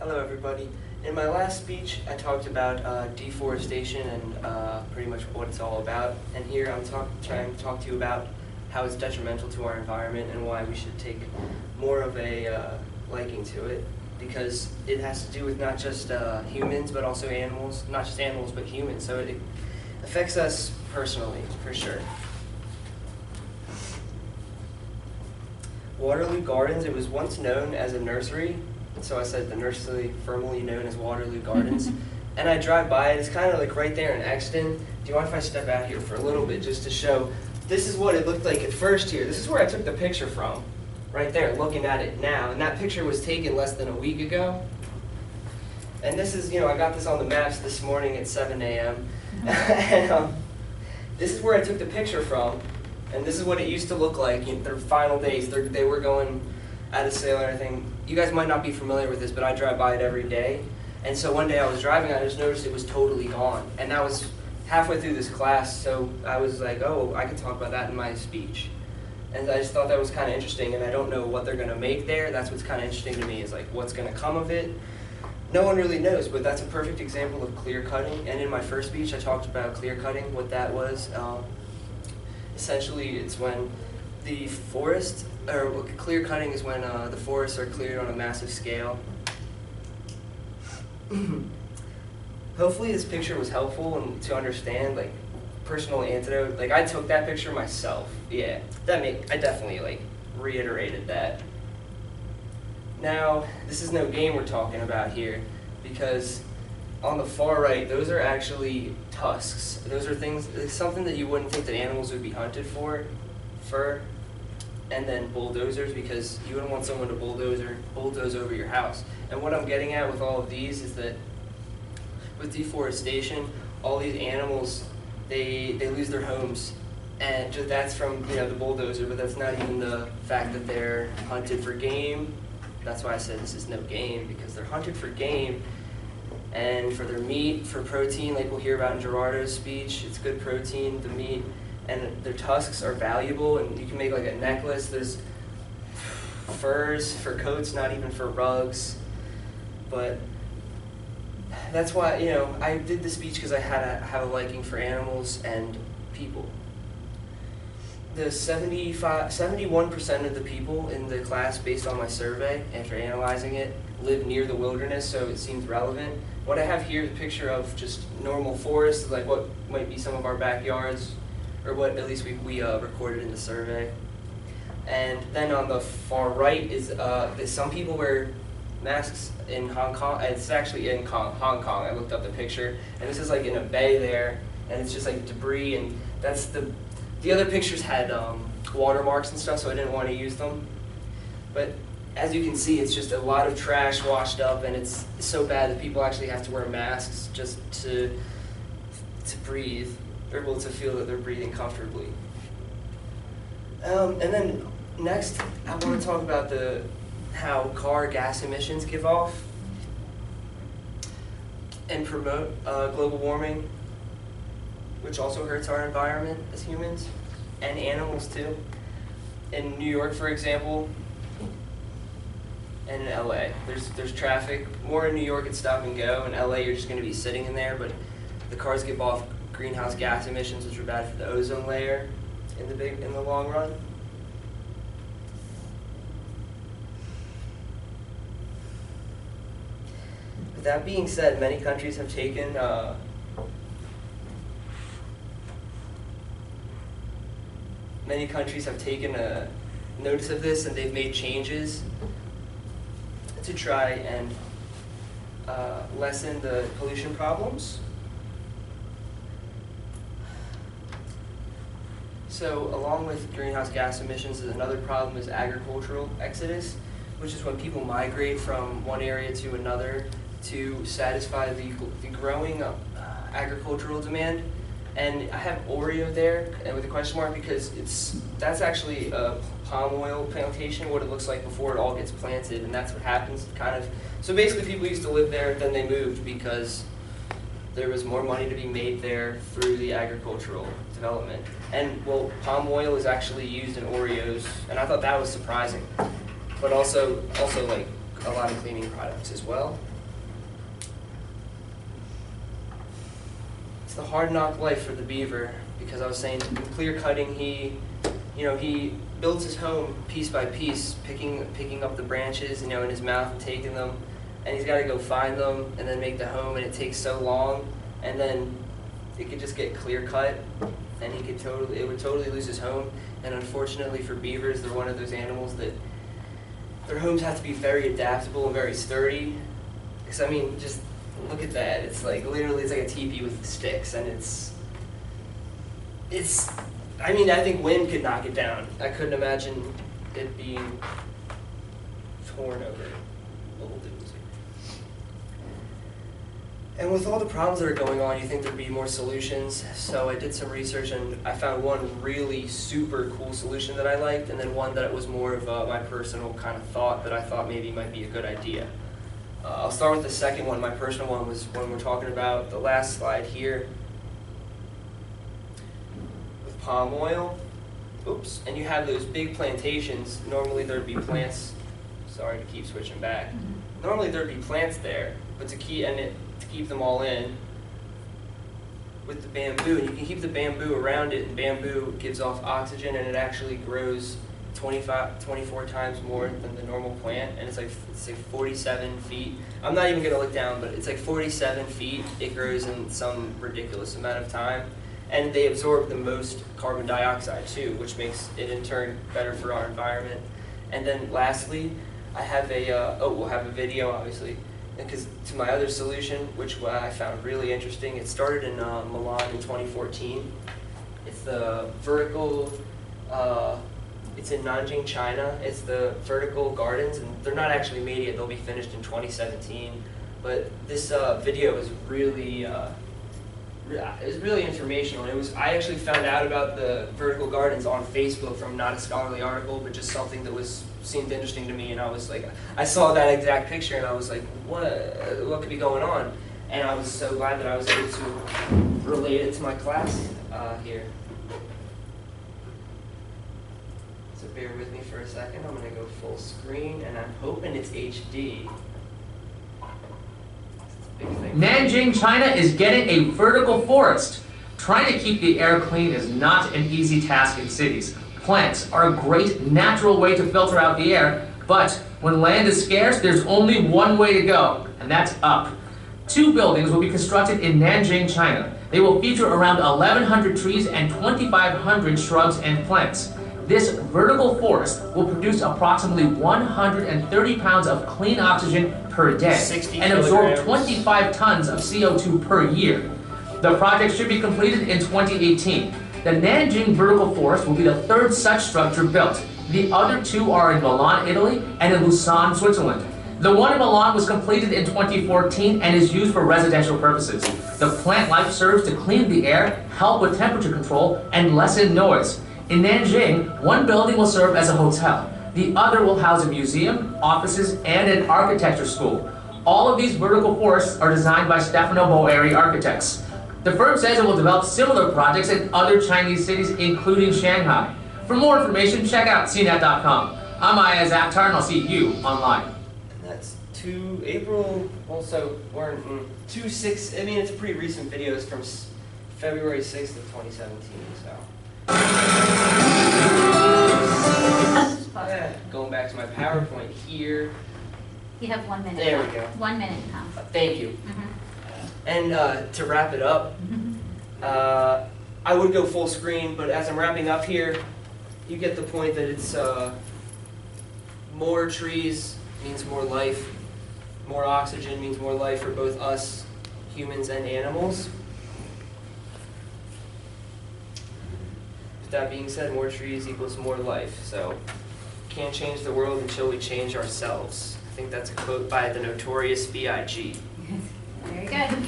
Hello everybody. In my last speech I talked about deforestation and pretty much what it's all about, and here I'm trying to talk to you about how it's detrimental to our environment and why we should take more of a liking to it, because it has to do with not just humans but also animals, not just animals but humans, so it affects us personally for sure. Waterloo Gardens, it was once known as a nursery, so I said the nursery formerly known as Waterloo Gardens, and I drive by it. It's kind of like right there in Exton. Do you mind if I step out here for a little bit just to show, this is what it looked like at first here. This is where I took the picture from, right there, looking at it now, and that picture was taken less than a week ago. And this is, I got this on the maps this morning at 7 a.m. and this is where I took the picture from. And this is what it used to look like in their final days. They were going out of sale and everything. You guys might not be familiar with this, but I drive by it every day. And so one day I was driving, I just noticed it was totally gone. And that was halfway through this class, so I was like, oh, I could talk about that in my speech. And I just thought that was kind of interesting, and I don't know what they're going to make there. That's what's kind of interesting to me, is like what's going to come of it. No one really knows, but that's a perfect example of clear cutting. And in my first speech, I talked about clear cutting, what that was. Essentially, it's when the forest, or clear cutting is when the forests are cleared on a massive scale. Hopefully this picture was helpful and to understand, like, personal antidote. Like, I took that picture myself. Yeah, I definitely, like, reiterated that. Now, this is no game we're talking about here, because on the far right, those are actually tusks. Those are things, it's something that you wouldn't think that animals would be hunted for, fur, and then bulldozers, because you wouldn't want someone to bulldoze over your house. And what I'm getting at with all of these is that with deforestation, all these animals, they lose their homes, and that's from the bulldozer, but that's not even the fact that they're hunted for game. That's why I said this is no game, because they're hunted for game and for their meat, for protein, like we'll hear about in Gerardo's speech. It's good protein, the meat, and their tusks are valuable, and you can make like a necklace. There's furs for coats, not even for rugs. But that's why, I did the speech because I have a liking for animals and people. The 71% of the people in the class, based on my survey, after analyzing it, live near the wilderness, so it seems relevant. What I have here is a picture of just normal forests, like what might be some of our backyards, or what at least we recorded in the survey. And then on the far right is some people wear masks in Hong Kong. It's actually in Hong Kong. I looked up the picture, and this is like in a bay there, and it's just like debris, and that's the other pictures had watermarks and stuff, so I didn't want to use them. But as you can see, it's just a lot of trash washed up, and it's so bad that people actually have to wear masks just to breathe, or able to feel that they're breathing comfortably. And then next, I want to talk about how car gas emissions give off and promote global warming, which also hurts our environment as humans, and animals too. In New York, for example, and in LA, there's traffic. More in New York, it's stop and go. In LA, you're just going to be sitting in there, but the cars give off greenhouse gas emissions, which are bad for the ozone layer in the long run. With that being said, many countries have taken notice of this, and they've made changes to try and lessen the pollution problems. So along with greenhouse gas emissions, another problem is agricultural exodus, which is when people migrate from one area to another to satisfy the growing agricultural demand. And I have Oreo there with a question mark, because that's actually a palm oil plantation, what it looks like before it all gets planted, and that's what happens kind of. So basically people used to live there, then they moved because there was more money to be made there through the agricultural development. And well, palm oil is actually used in Oreos, and I thought that was surprising. But also like a lot of cleaning products as well. the hard knock life for the beaver, because I was saying in clear cutting, he builds his home piece by piece, picking up the branches, in his mouth and taking them, and he's got to go find them and then make the home, and it takes so long, and then it could just get clear cut, and it would totally lose his home. And unfortunately for beavers, they're one of those animals that their homes have to be very adaptable and very sturdy. Because I mean, just look at that. It's like literally, it's like a teepee with sticks, and it's. I mean, I think wind could knock it down. I couldn't imagine it being torn over. And with all the problems that are going on, you think there'd be more solutions. So I did some research, and I found one really super cool solution that I liked, and then one that was more of my personal kind of thought that I thought maybe might be a good idea. I'll start with the second one. My personal one was when we're talking about the last slide here with palm oil. Oops. And you have those big plantations. Normally there'd be plants. Sorry to keep switching back. Normally there'd be plants there, but to keep them all in with the bamboo, and you can keep the bamboo around it, and bamboo gives off oxygen, and it actually grows 24 times more than the normal plant, and it's like 47 feet. I'm not even gonna look down, but it's like 47 feet. It grows in some ridiculous amount of time, and they absorb the most carbon dioxide too, which makes it in turn better for our environment. And then lastly, I have we'll have a video obviously, because to my other solution, which I found really interesting. It started in Milan in 2014. It's the vertical. It's in Nanjing, China. It's the vertical gardens, and they're not actually made yet. They'll be finished in 2017. But this video is really, it was really informational. I actually found out about the vertical gardens on Facebook from not a scholarly article, but just something that seemed interesting to me. And I was like, I saw that exact picture, and I was like, what could be going on? And I was so glad that I was able to relate it to my class here. So bear with me for a second. I'm going to go full screen, and I'm hoping it's HD. Nanjing, China is getting a vertical forest. Trying to keep the air clean is not an easy task in cities. Plants are a great natural way to filter out the air, but when land is scarce, there's only one way to go, and that's up. 2 buildings will be constructed in Nanjing, China. They will feature around 1,100 trees and 2,500 shrubs and plants. This vertical forest will produce approximately 130 pounds of clean oxygen per day and absorb 25 tons of CO2 per year. The project should be completed in 2018. The Nanjing vertical forest will be the 3rd such structure built. The other 2 are in Milan, Italy, and in Lausanne, Switzerland. The one in Milan was completed in 2014 and is used for residential purposes. The plant life serves to clean the air, help with temperature control, and lessen noise. In Nanjing, one building will serve as a hotel. The other will house a museum, offices, and an architecture school. All of these vertical forests are designed by Stefano Boeri Architects. The firm says it will develop similar projects in other Chinese cities, including Shanghai. For more information, check out cnet.com. I'm Ayaz Akhtar, and I'll see you online. And that's April, also, we're in 2/6, I mean, it's pretty recent videos from February 6th of 2017, so. Going back to my PowerPoint here. You have 1 minute. There we go. 1 minute. Thank you. And to wrap it up, I would go full screen, but as I'm wrapping up here, you get the point that it's more trees means more life, more oxygen means more life for both us, humans, and animals. With that being said, more trees equals more life. So, can't change the world until we change ourselves. I think that's a quote by the Notorious B.I.G. Very good.